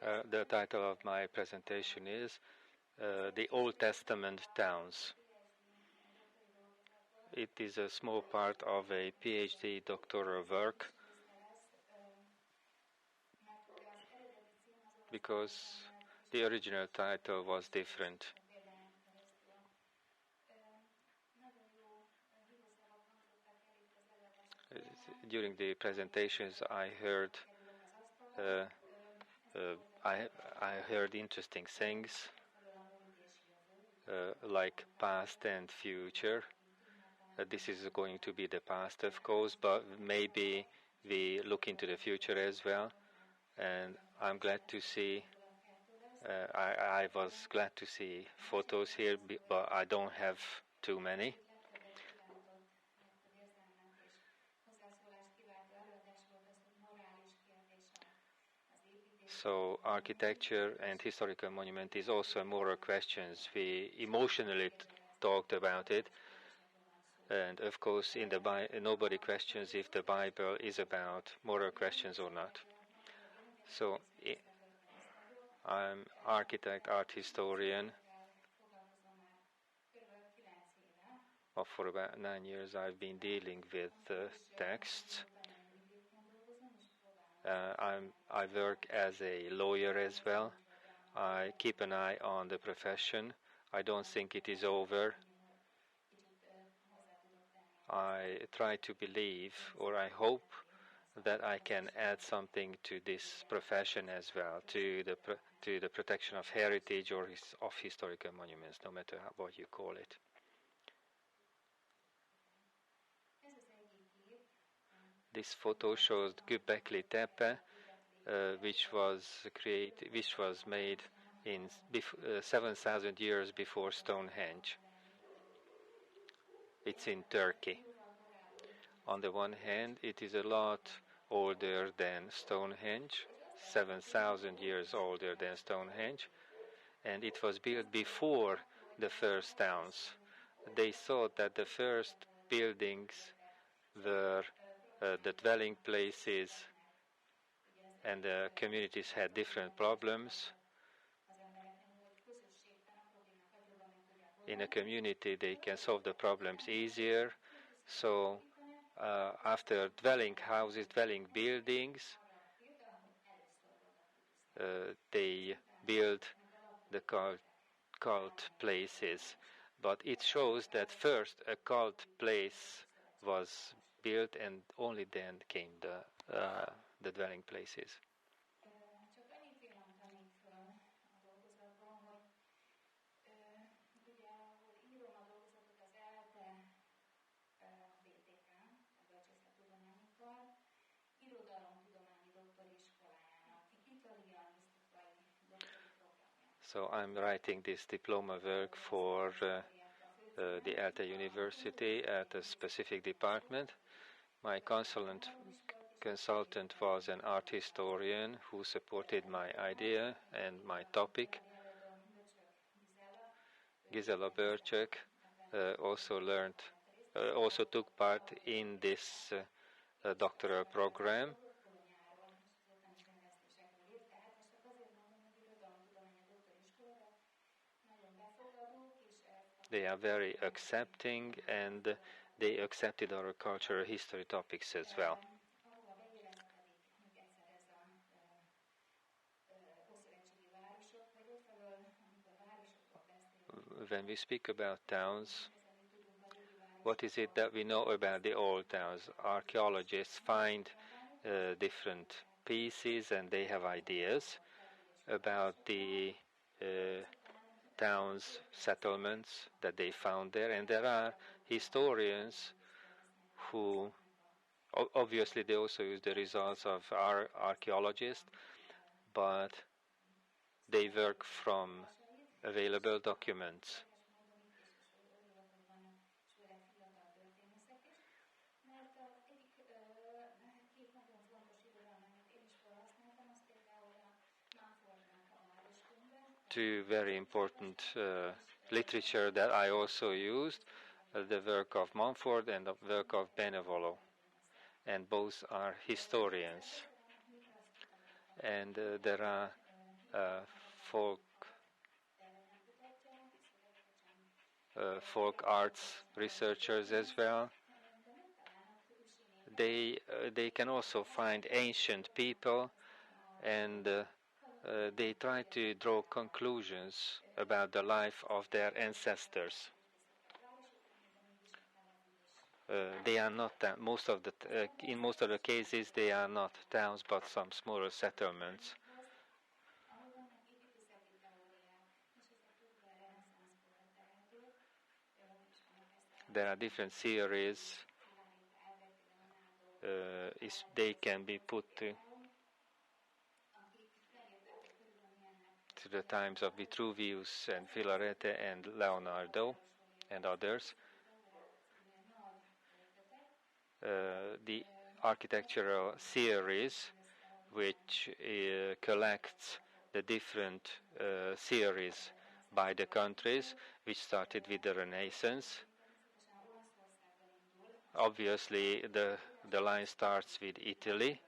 The title of my presentation is The Old Testament Towns. It is a small part of a PhD doctoral work because the original title was different. During the presentations, I heard interesting things like past and future. This is going to be the past, of course, but maybe we look into the future as well. And I'm glad to see. I was glad to see photos here, but I don't have too many. So architecture and historical monument is also moral questions. We emotionally talked about it, and of course, in the nobody questions if the Bible is about moral questions or not. So I'm architect, art historian. For about 9 years, I've been dealing with texts. I work as a lawyer as well. I keep an eye on the profession. I don't think it is over. I try to believe, or I hope, that I can add something to this profession as well, to the protection of heritage or of historical monuments, no matter what you call it. This photo shows Göbekli Tepe, which was made in 7,000 years before Stonehenge. It's in Turkey. On the one hand, it is a lot older than Stonehenge, 7,000 years older than Stonehenge, and it was built before the first towns. They thought that the first buildings were the dwelling places, and the communities had different problems. In a community, they can solve the problems easier. So after dwelling houses, dwelling buildings, they build the cult places. But it shows that first a cult place was built, and only then came the dwelling places. So I'm writing this diploma work for the ELTE University at a specific department. My consultant was an art historian who supported my idea and my topic. Gisela Börcsök also took part in this doctoral program. They are very accepting, and they accepted our cultural history topics as well. When we speak about towns, what is it that we know about the old towns? Archaeologists find different pieces, and they have ideas about the towns, settlements that they found there. And there are historians who, obviously they also use the results of our archaeologists, but they work from available documents. Two very important literature that I also used, the work of Mumford and the work of Benevolo, and both are historians. And there are folk folk arts researchers as well. They can also find ancient people, and they try to draw conclusions about the life of their ancestors. They are not in most of the cases they are not towns, but some smaller settlements. There are different theories. They can be put to the times of Vitruvius and Filarete and Leonardo and others. The architectural theories, which collects the different theories by the countries, which started with the Renaissance. Obviously, the line starts with Italy,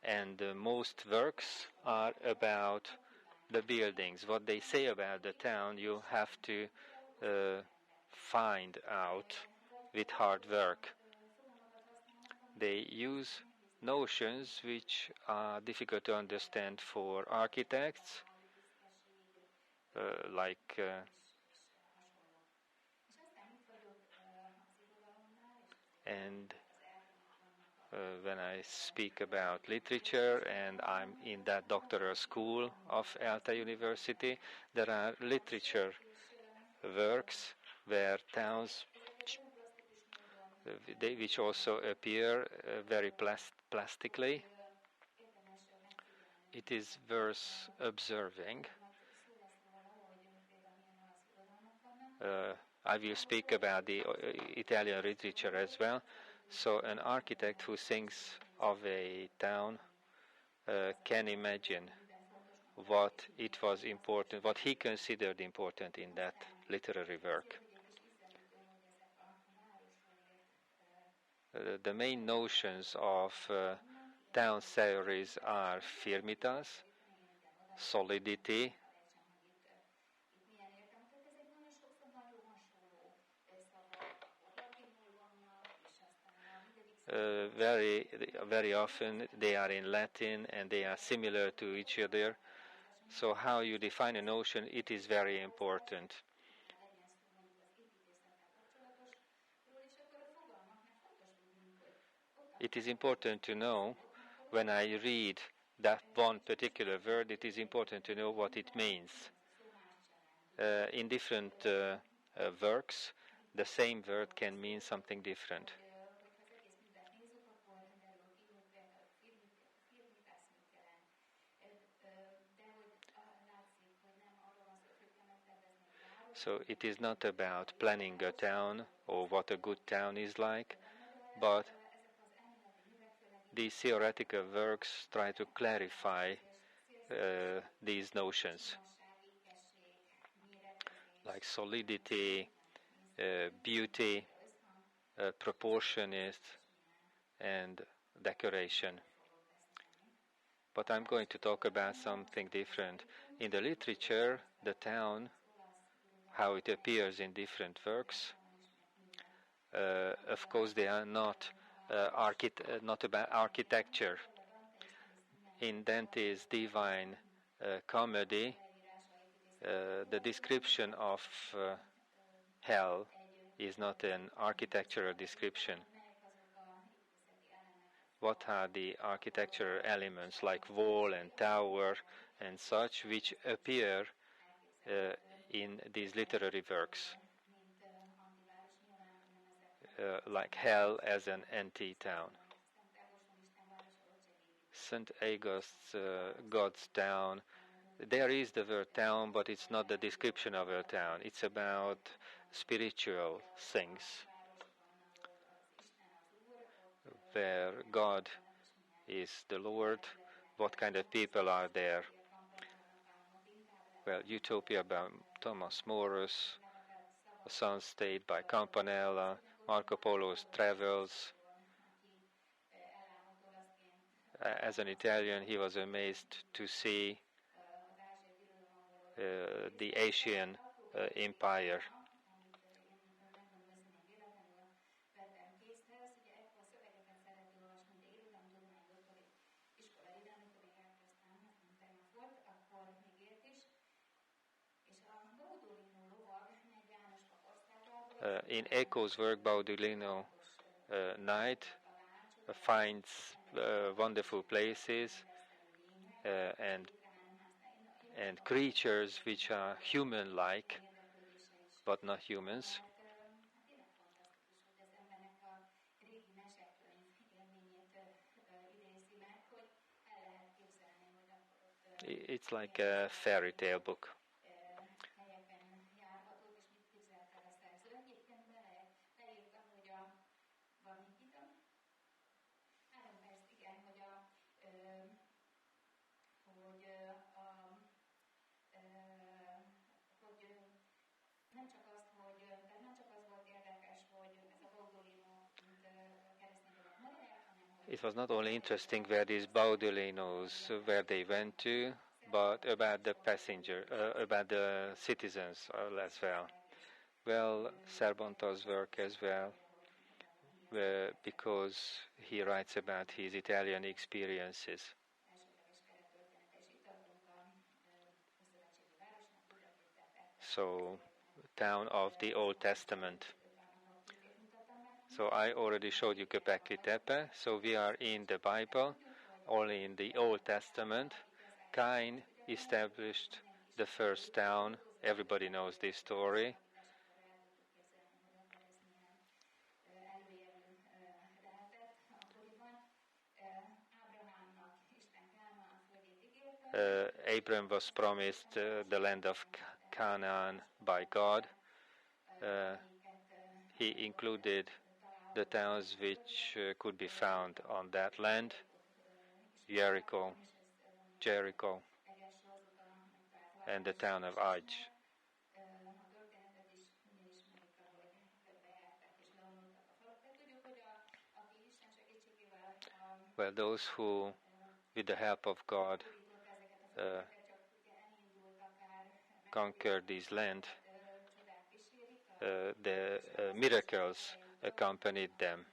and most works are about the buildings. What they say about the town, you have to find out with hard work. They use notions which are difficult to understand for architects, and when I speak about literature, and I'm in that doctoral school of Alta University, there are literature works where towns which also appear very plastically. It is worth observing. I will speak about the Italian literature as well. So an architect who thinks of a town can imagine what it was important, what he considered important in that literary work. The main notions of town theories are firmitas, solidity, very often they are in Latin and they are similar to each other. So how you define a notion, it is very important. It is important to know, when I read that one particular word, it is important to know what it means. In different works, the same word can mean something different. So it is not about planning a town or what a good town is like, but these theoretical works try to clarify these notions, like solidity, beauty, proportionist, and decoration. But I'm going to talk about something different. In the literature, the town, how it appears in different works, of course they are not about architecture. In Dante's Divine Comedy, the description of hell is not an architectural description. What are the architectural elements like wall and tower and such which appear in these literary works, like hell as an anti-town. St. August's God's town, there is the word town, but it's not the description of a town. It's about spiritual things, where God is the Lord, what kind of people are there. Well, Utopia by Thomas Morus, A Sun State by Campanella, Marco Polo's Travels. As an Italian, he was amazed to see the Asian Empire. In Eco's work, Baudolino Knight finds wonderful places and creatures which are human-like, but not humans. It's like a fairy tale book. It was not only interesting where these Baudolinos, where they went to, but about the about the citizens as well. Well, Cervantes' work as well, because he writes about his Italian experiences. So, town of the Old Testament. So I already showed you Göbekli Tepe. So we are in the Bible, only in the Old Testament. Cain established the first town. Everybody knows this story. Abram was promised the land of Canaan by God. He included the towns which could be found on that land: Jericho, and the town of Aj. Well, those who, with the help of God, conquered this land, the miracles accompanied them,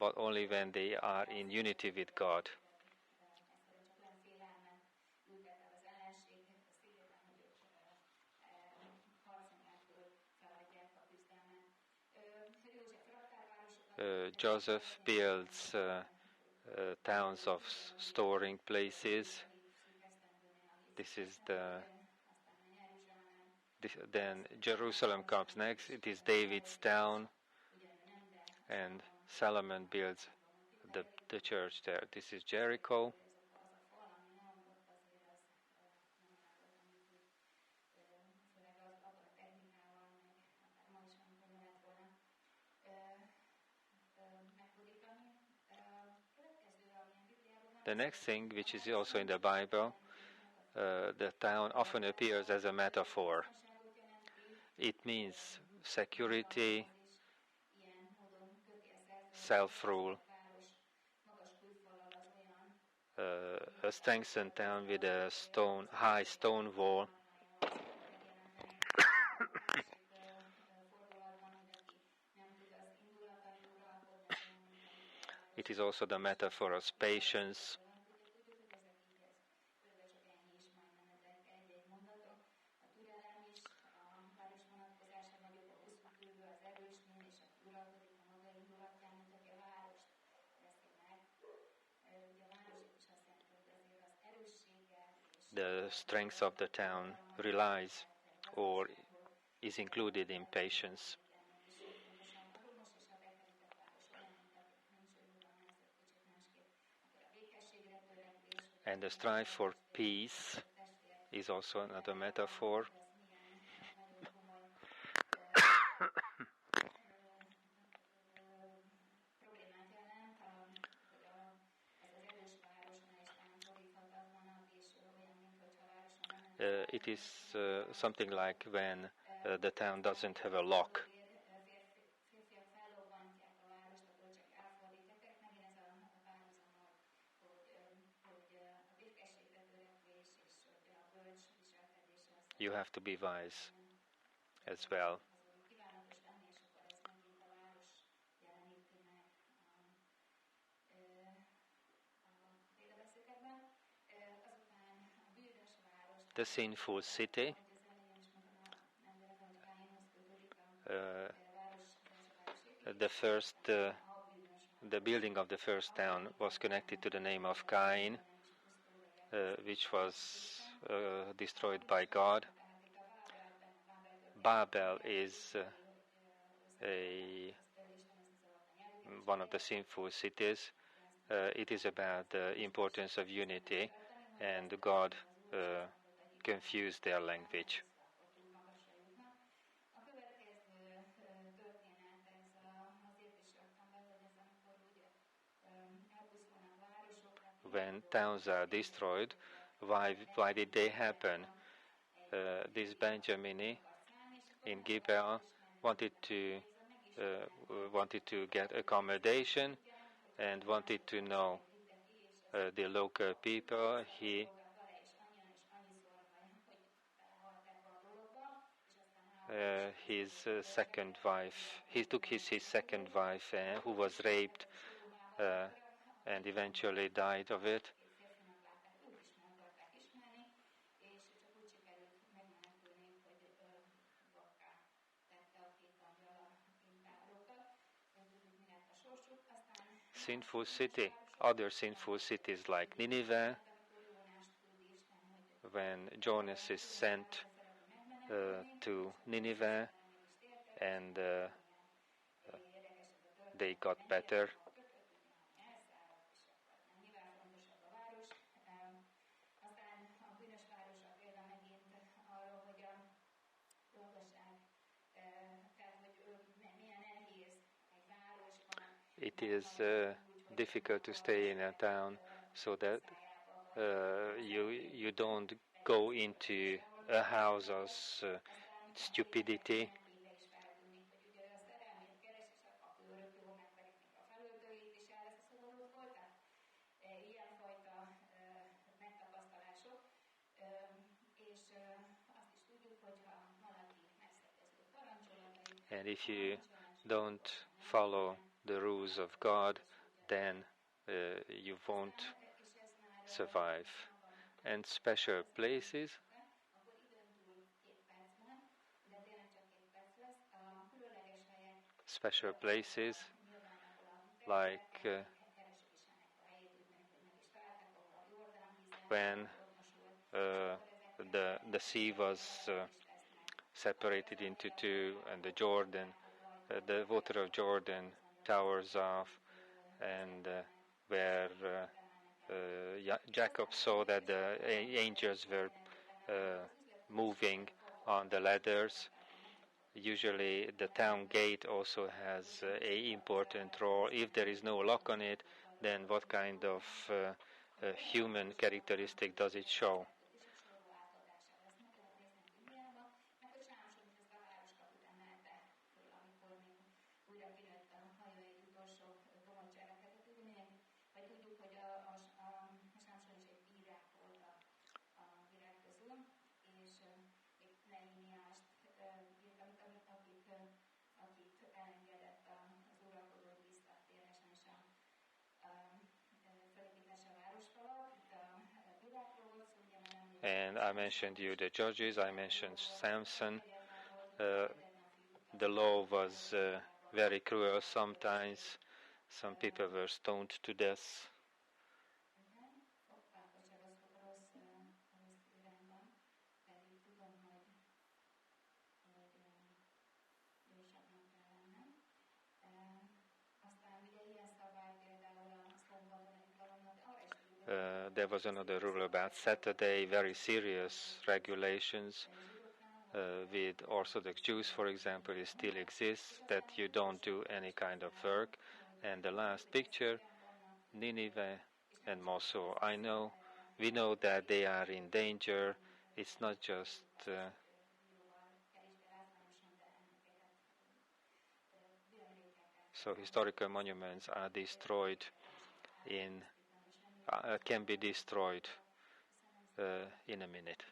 but only when they are in unity with God. Joseph builds towns of storing places. This is then Jerusalem comes next. It is David's town, and Solomon builds the church there. This is Jericho. The next thing, which is also in the Bible, the town often appears as a metaphor. It means security, self-rule, a strengthened town with a high stone wall. It is also the metaphor of patience. The strength of the town relies or is included in patience. And the strive for peace is also another metaphor. It is something like when the town doesn't have a lock. you have to be wise as well. The sinful city. The building of the first town was connected to the name of Cain, which was destroyed by God. Babel is one of the sinful cities. It is about the importance of unity, and God confused their language. When towns are destroyed, why did they happen? This Benjamini in Gibeah wanted to get accommodation and wanted to know the local people. He took his second wife, who was raped and eventually died of it. Sinful city, other sinful cities like Nineveh, when Jonas is sent to Nineveh and they got better. It is difficult to stay in a town, so that you don't go into a house of stupidity. And if you don't follow the rules of God, then you won't survive. And special places, like when the sea was separated into two, and the water of Jordan towers off, and where Jacob saw that the angels were moving on the ladders. Usually the town gate also has an important role. If there is no lock on it, then what kind of human characteristic does it show? And I mentioned you the judges, I mentioned Samson. The law was very cruel sometimes. Some people were stoned to death. There was another rule about Saturday, very serious regulations. With Orthodox Jews, for example, it still exists, that you don't do any kind of work. And the last picture, Nineveh and Mosul. We know that they are in danger. It's not just so historical monuments are destroyed can be destroyed in a minute.